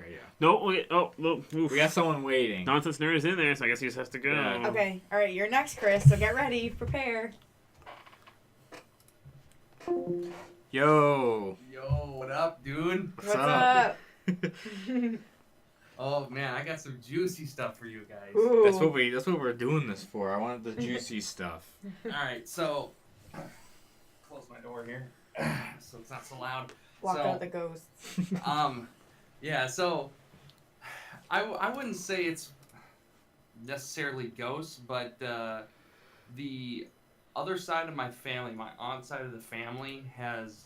Okay, yeah. No, okay. Oh, no. Oof. We got someone waiting. NonsenseNerd is in there, so I guess he just has to go. Yeah. Okay, alright, you're next, Chris, so get ready, prepare. Yo. Yo, what up, dude? What's up? Oh man, I got some juicy stuff for you guys. Ooh. That's what we're doing this for. I wanted the juicy stuff. Alright, so close my door here so it's not so loud. Walk So, out the ghosts. Yeah, so I wouldn't say it's necessarily ghosts, but the other side of my family, my aunt's side of the family, has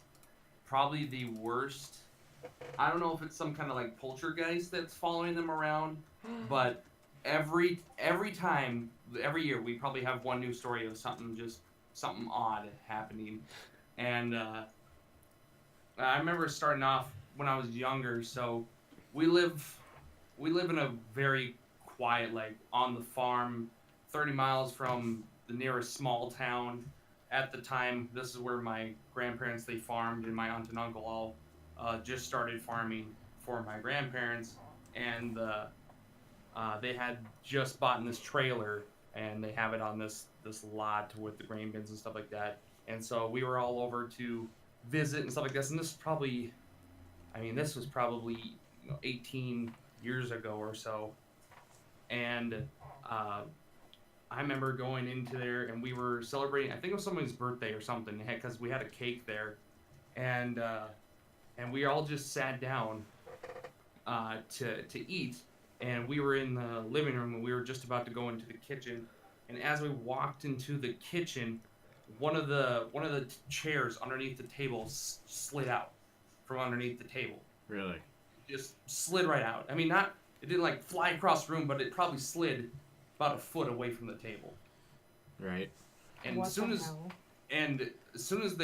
probably the worst. I don't know if it's some kind of like poltergeist that's following them around, but every time, every year, we probably have one new story of something odd happening, and I remember starting off when I was younger. So we live in a very quiet, like on the farm, 30 miles from the nearest small town. At the time, this is where my grandparents, they farmed, and my aunt and uncle all just started farming for my grandparents, and they had just bought this trailer, and they have it on this lot with the grain bins and stuff like that. And so we were all over to visit and stuff like this. And this was probably 18 years ago or so. And I remember going into there, and we were celebrating. I think it was somebody's birthday or something, because we had a cake there, and we all just sat down to eat. And we were in the living room, and we were just about to go into the kitchen. And as we walked into the kitchen, one of the chairs underneath the table slid out from underneath the table. Really? Just slid right out. I mean, it didn't like fly across the room, but it probably slid about a foot away from the table. Right. And What as soon the as hell? as soon as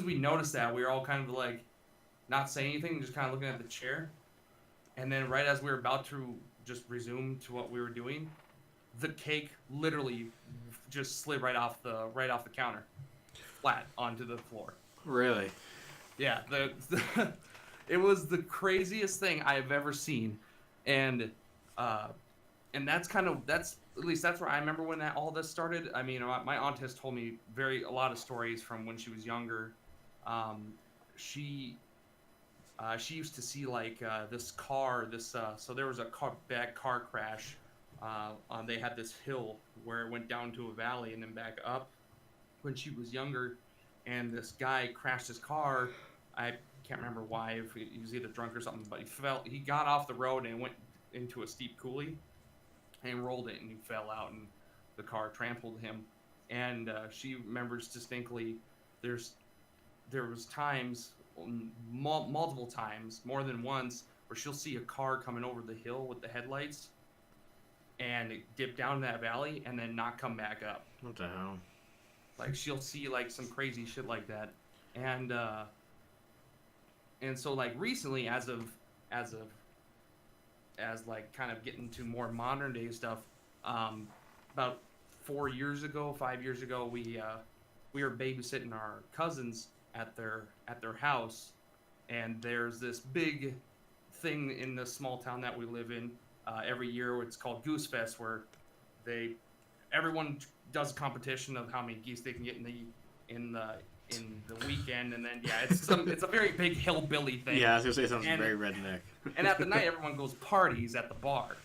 we noticed that, we were all kind of like not saying anything, just kind of looking at the chair. And then right as we were about to just resume to what we were doing, the cake literally just slid right off the counter, flat onto the floor. Really? Yeah, it was the craziest thing I have ever seen, and that's at least that's where I remember when all this started. I mean, my aunt has told me a lot of stories from when she was younger. She used to see like this car, so there was a bad car crash. They had this hill where it went down to a valley and then back up when she was younger, and this guy crashed his car. I can't remember why, if he was either drunk or something, but he got off the road and went into a steep coulee and rolled it, and he fell out, and the car trampled him. And she remembers distinctly there was times, multiple times, more than once, where she'll see a car coming over the hill with the headlights and dip down that valley and then not come back up. What the hell? Like, she'll see like some crazy shit like that. And so like recently, as like kind of getting to more modern day stuff, about 5 years ago, we were babysitting our cousins at their house, and there's this big thing in the small town that we live in every year. It's called Goose Fest, where everyone does a competition of how many geese they can get in the weekend, and then it's a very big hillbilly thing. Yeah, I was gonna say something very redneck. And at the night, everyone goes parties at the bar.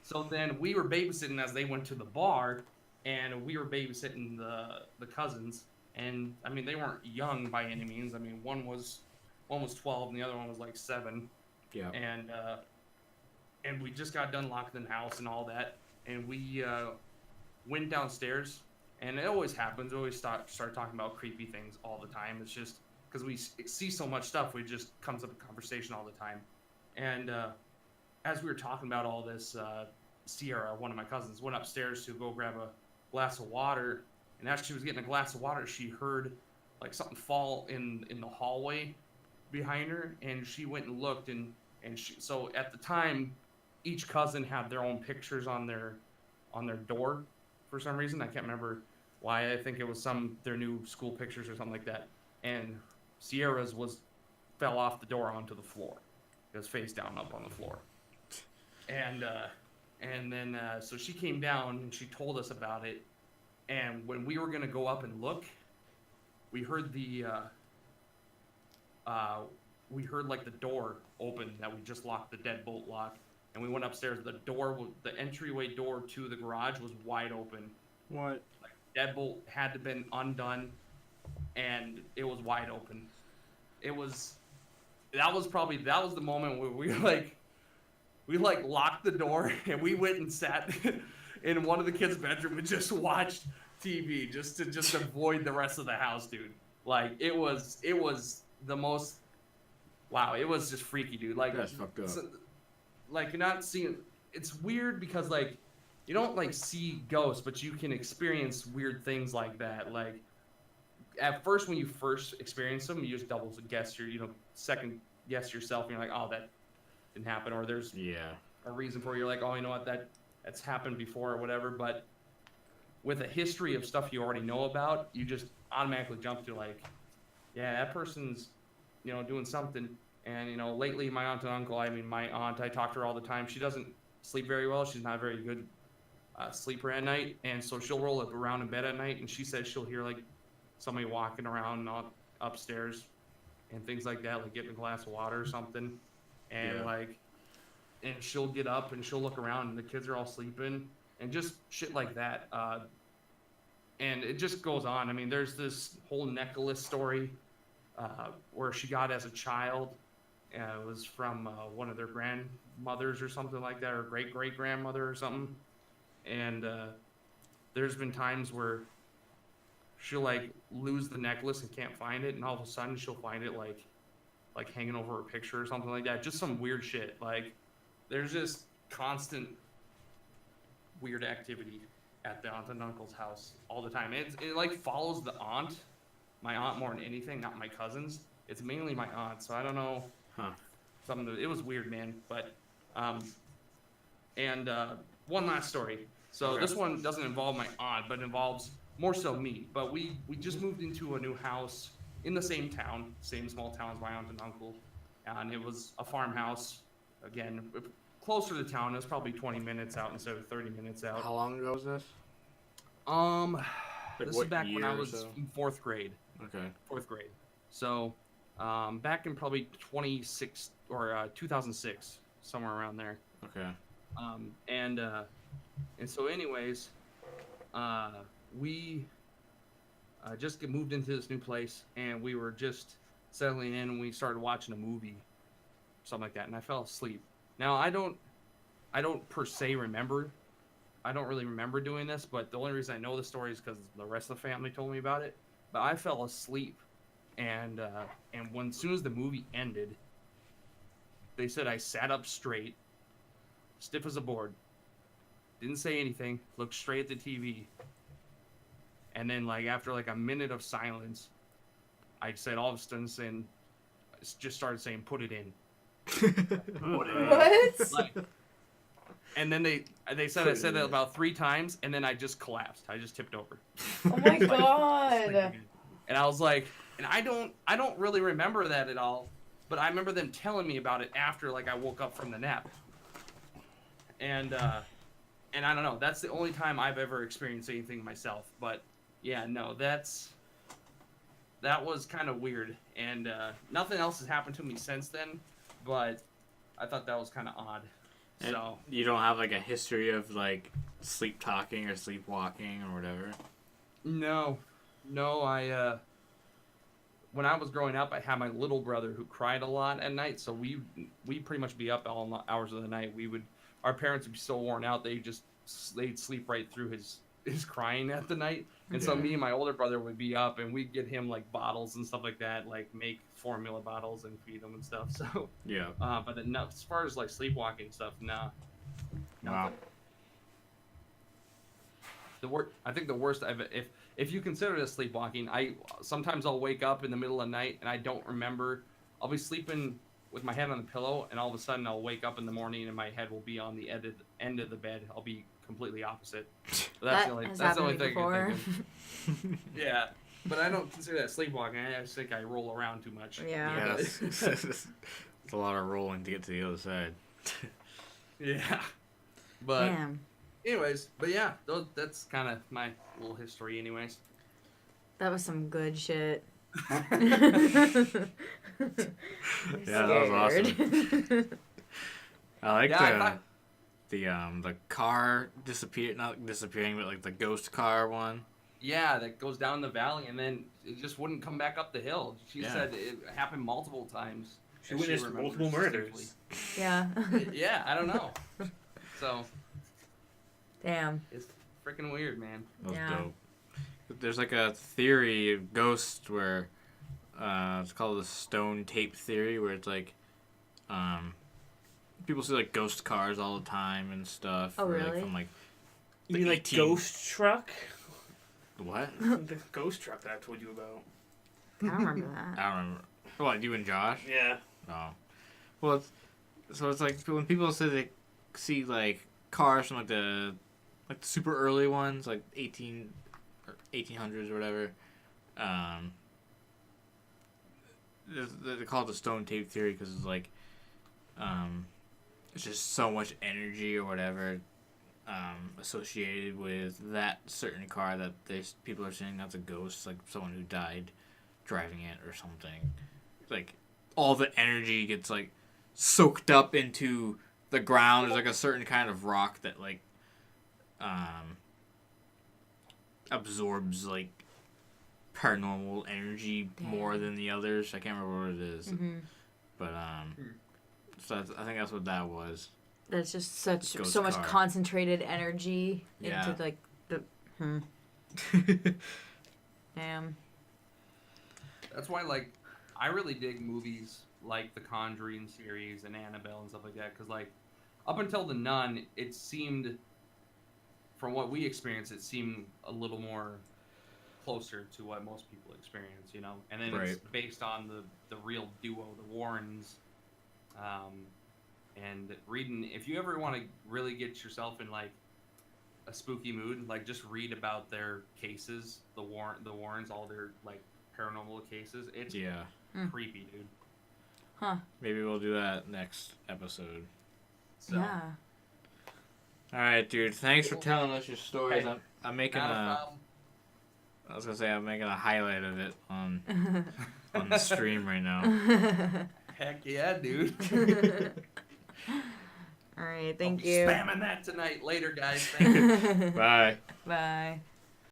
So then we were babysitting as they went to the bar, and we were babysitting the cousins. And I mean, they weren't young by any means. I mean, one was 12, and the other one was like 7. Yeah. And we just got done locking the house and all that, and we went downstairs. And it always happens. We always start talking about creepy things all the time. It's just because we see so much stuff, we just comes up in conversation all the time. And as we were talking about all this, Sierra, one of my cousins, went upstairs to go grab a glass of water. And as she was getting a glass of water, she heard like something fall in the hallway behind her. And she went and looked. So at the time, each cousin had their own pictures on their door for some reason. I can't remember why. I think it was their new school pictures or something like that. And Sierra's fell off the door onto the floor. It was face down up on the floor. And then so she came down and she told us about it. And when we were gonna go up and look, we heard like the door open that we just locked, the deadbolt lock, and we went upstairs. The entryway door to the garage was wide open. What? Like deadbolt had to been undone, and it was wide open. That was the moment where we locked the door and we went and sat in one of the kids' bedroom and just watched TV just to avoid the rest of the house, dude. Like it was the most. Wow, it was just freaky, dude. Like That's fucked up. Like you're not seeing. It's weird because like you don't like see ghosts, but you can experience weird things like that. Like at first, when you first experience them, you just double guess second guess yourself, and you're like, oh, that didn't happen, or there's a reason for it. You're like, oh, you know what, that's happened before or whatever. But with a history of stuff you already know about, you just automatically jump to like, yeah, that person's doing something. And lately my aunt and uncle, my aunt, I talk to her all the time. She doesn't sleep very well. She's not a very good sleeper at night, and so she'll roll up around in bed at night, and she says she'll hear like somebody walking around upstairs and things like that, like getting a glass of water or something. And and she'll get up and she'll look around and the kids are all sleeping and just shit like that. And it just goes on. I mean, there's this whole necklace story where she got as a child. It was from one of their grandmothers or something like that, or great-great-grandmother or something. And there's been times where she'll like lose the necklace and can't find it, and all of a sudden she'll find it like hanging over a picture or something like that. Just some weird shit. Like there's just constant weird activity at the aunt and uncle's house all the time. It like follows the aunt, my aunt more than anything, not my cousins. It's mainly my aunt, so I don't know. It was weird, man. But one last story. So this one doesn't involve my aunt, but involves more so me. But we just moved into a new house in the same town, same small town as my aunt and uncle, and it was a farmhouse. Again, closer to town. It was probably 20 minutes out instead of 30 minutes out. How long ago was this? This is back when I was in 4th grade. Okay. 4th grade. So, back in probably 2006, somewhere around there. Okay. And so anyways, we just moved into this new place, and we were just settling in, and we started watching a movie, something like that, and I fell asleep. Now, I don't per se remember. I don't really remember doing this, but the only reason I know the story is because the rest of the family told me about it. But I fell asleep, and as soon as the movie ended, they said I sat up straight, stiff as a board, didn't say anything, looked straight at the TV, and then like after like a minute of silence, I said all of a sudden just started saying, "Put it in." What? Like, and then they said I said that about 3 times, and then I just collapsed. I just tipped over. Oh my god. And I was like, and I don't really remember that at all, but I remember them telling me about it after like I woke up from the nap. And I don't know, that's the only time I've ever experienced anything myself. But yeah, no, that was kind of weird, and nothing else has happened to me since then, but I thought that was kind of odd. And so you don't have like a history of like sleep talking or sleepwalking or whatever? No, I when I was growing up, I had my little brother who cried a lot at night, so we pretty much be up all hours of the night. Our parents would be so worn out, they'd sleep right through his crying at the night. And so me and my older brother would be up, and we'd get him like bottles and stuff like that, like make formula bottles and feed him and stuff. So yeah. But then, no, as far as like sleepwalking stuff, nah. Wow. I think the worst if you consider it as sleepwalking, sometimes I'll wake up in the middle of the night and I don't remember. I'll be sleeping with my head on the pillow, and all of a sudden I'll wake up in the morning and my head will be on the end of the bed. I'll be completely opposite. That's the only thing I can think of. Yeah, but I don't consider that sleepwalking. I just think I roll around too much. Yeah. Yes. It's a lot of rolling to get to the other side. Yeah. But Damn. anyways, but yeah, that's kind of my little history anyways. That was some good shit. Yeah, that was awesome. I like the car not disappearing, but like the ghost car one. Yeah, that goes down the valley and then it just wouldn't come back up the hill. She said it happened multiple times. She witnessed multiple murders. Yeah. Yeah, I don't know. So. Damn. It's freaking weird, man. That was dope. There's like a theory of ghosts where it's called the stone tape theory, where it's like people see like ghost cars all the time and stuff. Oh, really? Like, from like You mean like Ghost Truck? what? The Ghost Truck that I told you about. I don't remember that. I don't remember. What, you and Josh? Yeah. Oh. Well, it's like when people say they see like cars from like the super early ones, like 1800s or whatever. They call it the stone tape theory because it's like, it's just so much energy or whatever associated with that certain car that people are saying that's a ghost, like someone who died driving it or something. Like all the energy gets like soaked up into the ground. There's like a certain kind of rock that like absorbs like paranormal energy more than the others. I can't remember what it is. Mm-hmm. But so I think that's what that was. That's just Ghost so much car. concentrated energy Yeah. into like the. Damn. That's why, like, I really dig movies like the Conjuring series and Annabelle and stuff like that, because, like, up until The Nun, it seemed, from what we experienced, it seemed a little more closer to what most people experience, you know? And then it's based on the real duo, the Warrens. And reading, if you ever want to really get yourself in, like, a spooky mood, like, just read about their cases, the Warrens, all their, like, paranormal cases. It's creepy, dude. Huh. Maybe we'll do that next episode. So, Yeah. All right, dude. Thanks for telling us your stories. Hey, I'm making not a a. problem. I was gonna say I'm making a highlight of it on the stream right now. Heck yeah, dude. All right. Thank I'll be you. spamming that tonight. Later, guys. Thank you. Bye. Bye.